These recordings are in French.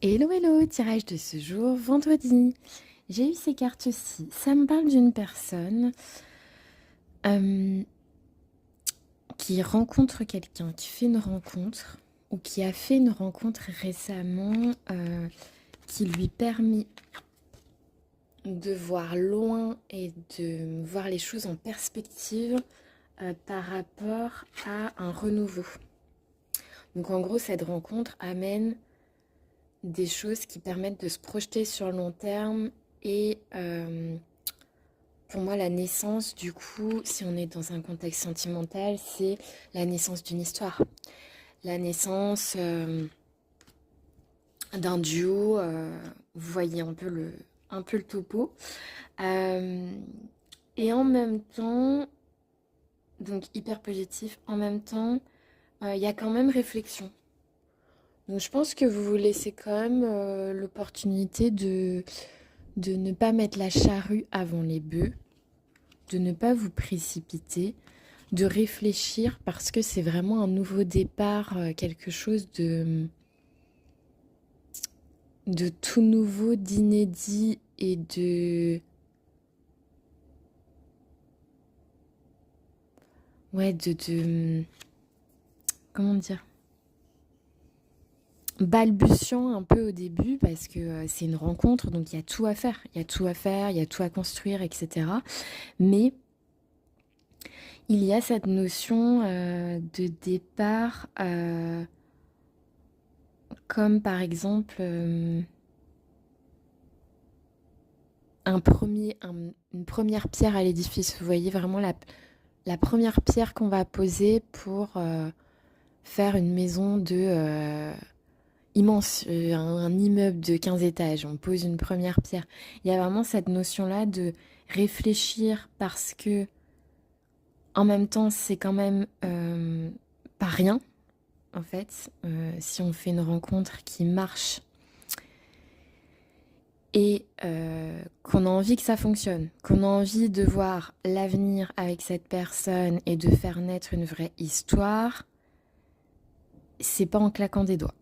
Hello, hello, tirage de ce jour, vendredi. J'ai eu ces cartes-ci. Ça me parle d'une personne euh, qui rencontre quelqu'un, qui fait une rencontre, ou qui a fait une rencontre récemment qui lui permet de voir loin et de voir les choses en perspective par rapport à un renouveau. Donc en gros, cette rencontre amène des choses qui permettent de se projeter sur le long terme et pour moi la naissance du coup si on est dans un contexte sentimental c'est la naissance d'une histoire, la naissance d'un duo, vous voyez un peu le topo. Euh, et en même temps, donc hyper positif, en même temps il y a quand même réflexion. Donc je pense que vous vous laissez quand même l'opportunité de ne pas mettre la charrue avant les bœufs, de ne pas vous précipiter, de réfléchir parce que c'est vraiment un nouveau départ, quelque chose de tout nouveau, d'inédit et de... Ouais, comment dire? Balbutiant un peu au début parce que c'est une rencontre, donc il y a tout à faire, il y a tout à faire, il y a tout à construire, etc. Mais il y a cette notion de départ, comme par exemple une première pierre à l'édifice. Vous voyez vraiment la première pierre qu'on va poser pour faire une maison immense, un immeuble de 15 étages. On pose une première pierre. Il y a vraiment cette notion-là de réfléchir parce que en même temps, c'est quand même pas rien, en fait, si on fait une rencontre qui marche et qu'on a envie que ça fonctionne, qu'on a envie de voir l'avenir avec cette personne et de faire naître une vraie histoire, c'est pas en claquant des doigts.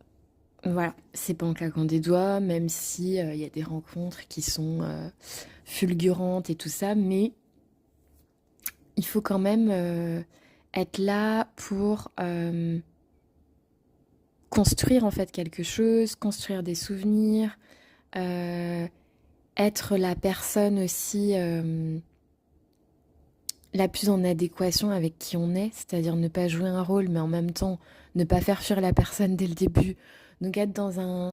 Voilà, c'est pas en claquant des doigts, même si y a des rencontres qui sont fulgurantes et tout ça, mais il faut quand même être là pour construire en fait quelque chose, construire des souvenirs, euh, être la personne aussi la plus en adéquation avec qui on est, c'est-à-dire ne pas jouer un rôle, mais en même temps ne pas faire fuir la personne dès le début. Donc être dans un